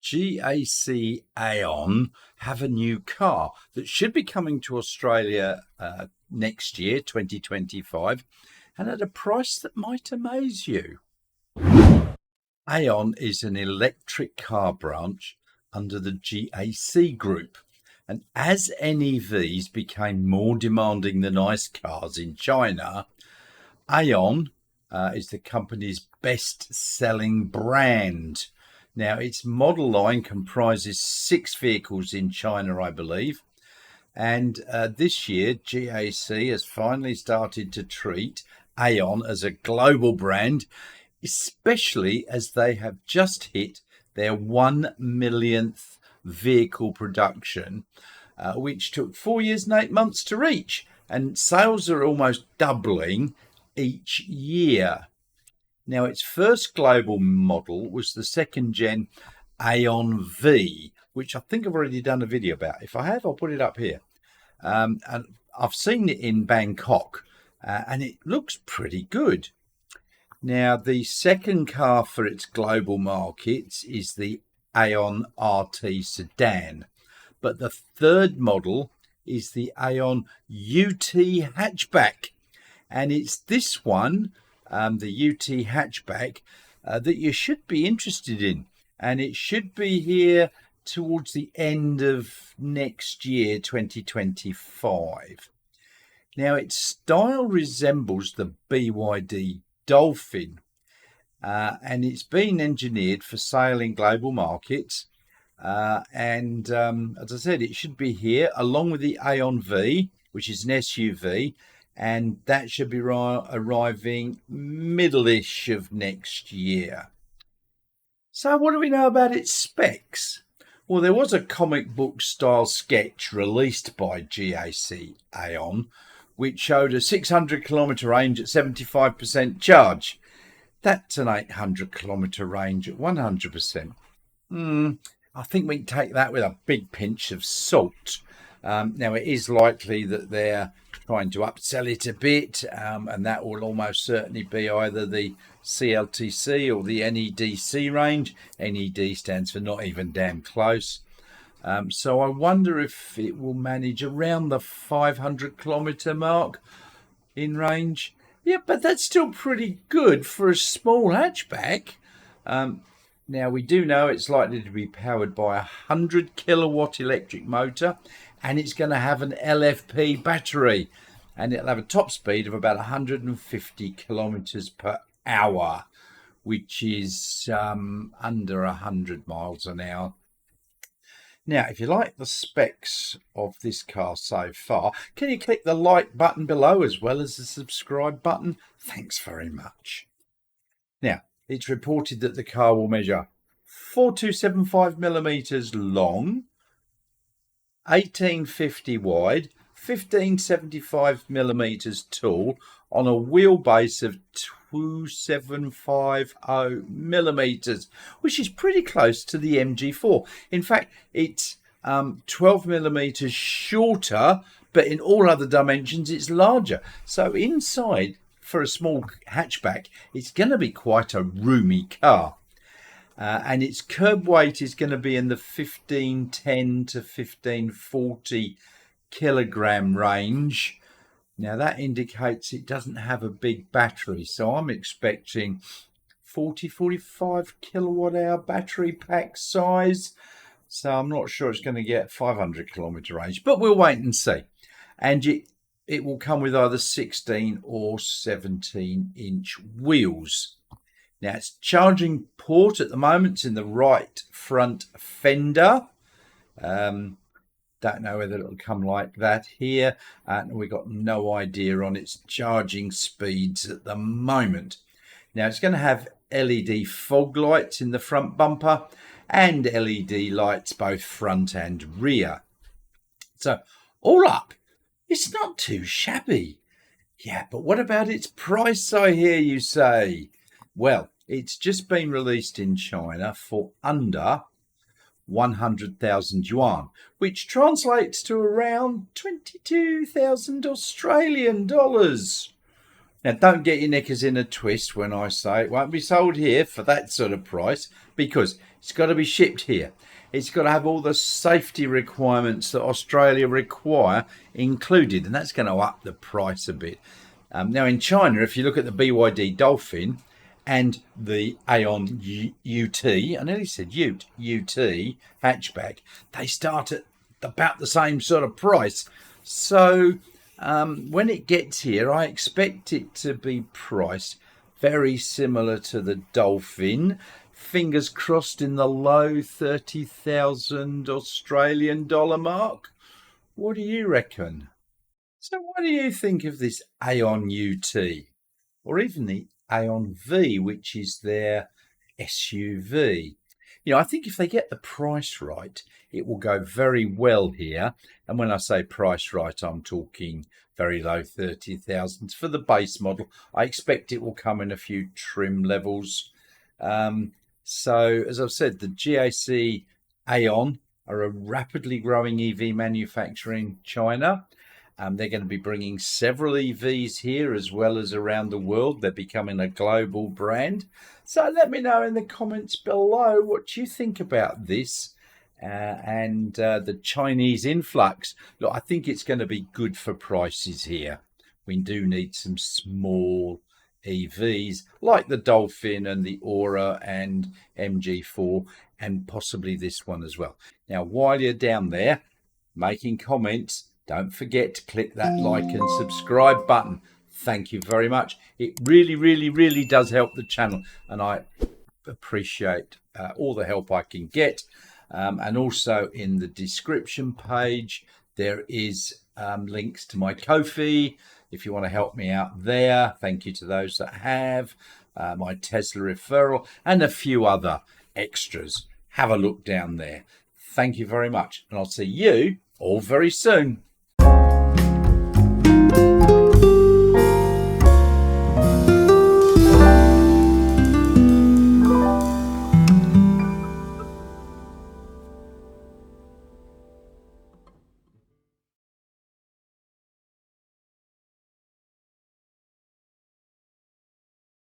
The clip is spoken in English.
GAC Aion have a new car that should be coming to Australia next year, 2025, and at a price that might amaze you. Aion is an electric car branch under the GAC group, and as NEVs became more demanding than ICE cars in China, Aion is the company's best-selling brand. Now, its model line comprises 6 vehicles in China, I believe. And this year, GAC has finally started to treat Aion as a global brand, especially as they have just hit their 1 millionth vehicle production, which took 4 years and 8 months to reach. And sales are almost doubling each year. Now, its first global model was the second gen Aion V, which I think I've already done a video about. If I have, I'll put it up here. And I've seen it in Bangkok, and it looks pretty good. Now, the second car for its global markets is the Aion RT sedan, but the third model is the Aion UT hatchback, and it's this one, the UT hatchback, that you should be interested in, and it should be here towards the end of next year, 2025. Now, its style resembles the BYD Dolphin, and it's been engineered for sale in global markets, and as I said, it should be here along with the Aion V, which is an SUV, and that should be arriving middle-ish of next year. So what do we know about its specs? Well, there was a comic book style sketch released by GAC Aion, which showed a 600 kilometre range at 75% charge. That's an 800 kilometre range at 100%. I think we can take that with a big pinch of salt. Now, it is likely that they're trying to upsell it a bit, and that will almost certainly be either the CLTC or the NEDC range. NED stands for not even damn close. So I wonder if it will manage around the 500 kilometre mark in range. Yeah, but that's still pretty good for a small hatchback. Now, we do know it's likely to be powered by a 100 kilowatt electric motor, and it's going to have an LFP battery, and it'll have a top speed of about 150 kilometers per hour, which is under 100 miles an hour. Now, if you like the specs of this car so far, can you click the like button below as well as the subscribe button? Thanks very much. Now, it's reported that the car will measure 4275 millimeters long, 1850 wide, 1575 millimeters tall, on a wheelbase of 2750 millimeters, which is pretty close to the MG4. In fact, it's 12 millimeters shorter, but in all other dimensions it's larger. So inside, for a small hatchback, it's going to be quite a roomy car. And its curb weight is going to be in the 1510 to 1540 kilogram range. Now, that indicates it doesn't have a big battery, so I'm expecting 45 kilowatt hour battery pack size. So I'm not sure it's going to get 500 kilometer range, but we'll wait and see. And it will come with either 16 or 17 inch wheels. Now, its charging port at the moment is in the right front fender. Don't know whether it'll come like that here, and we've got no idea on its charging speeds at the moment. Now, it's going to have LED fog lights in the front bumper and LED lights both front and rear. So, all up, it's not too shabby. Yeah, but what about its price, I hear you say? Well, it's just been released in China for under 100,000 yuan, which translates to around 22,000 Australian dollars. Now, don't get your knickers in a twist when I say it won't be sold here for that sort of price, because it's got to be shipped here. It's got to have all the safety requirements that Australia require included, and that's going to up the price a bit. Now, in China, if you look at the BYD Dolphin and the Aion UT, I nearly said UT hatchback, they start at about the same sort of price. So when it gets here, I expect it to be priced very similar to the Dolphin. Fingers crossed in the low 30,000 Australian dollar mark. What do you reckon? So what do you think of this Aion UT, or even the Aion V, which is their SUV? I think if they get the price right, it will go very well here. And when I say price right, I'm talking very low 30,000s for the base model. I expect it will come in a few trim levels. So as I've said, the GAC Aion are a rapidly growing EV manufacturer in China. They're going to be bringing several EVs here as well as around the world. They're becoming a global brand. So let me know in the comments below what you think about this and the Chinese influx. Look, I think it's going to be good for prices here. We do need some small EVs like the Dolphin and the Aura and MG4 and possibly this one as well. Now, while you're down there making comments, don't forget to click that like and subscribe button. Thank you very much. It really, really, really does help the channel, and I appreciate all the help I can get. And also in the description page, there is links to my Ko-fi if you want to help me out there. Thank you to those that have. My Tesla referral and a few other extras. Have a look down there. Thank you very much, and I'll see you all very soon.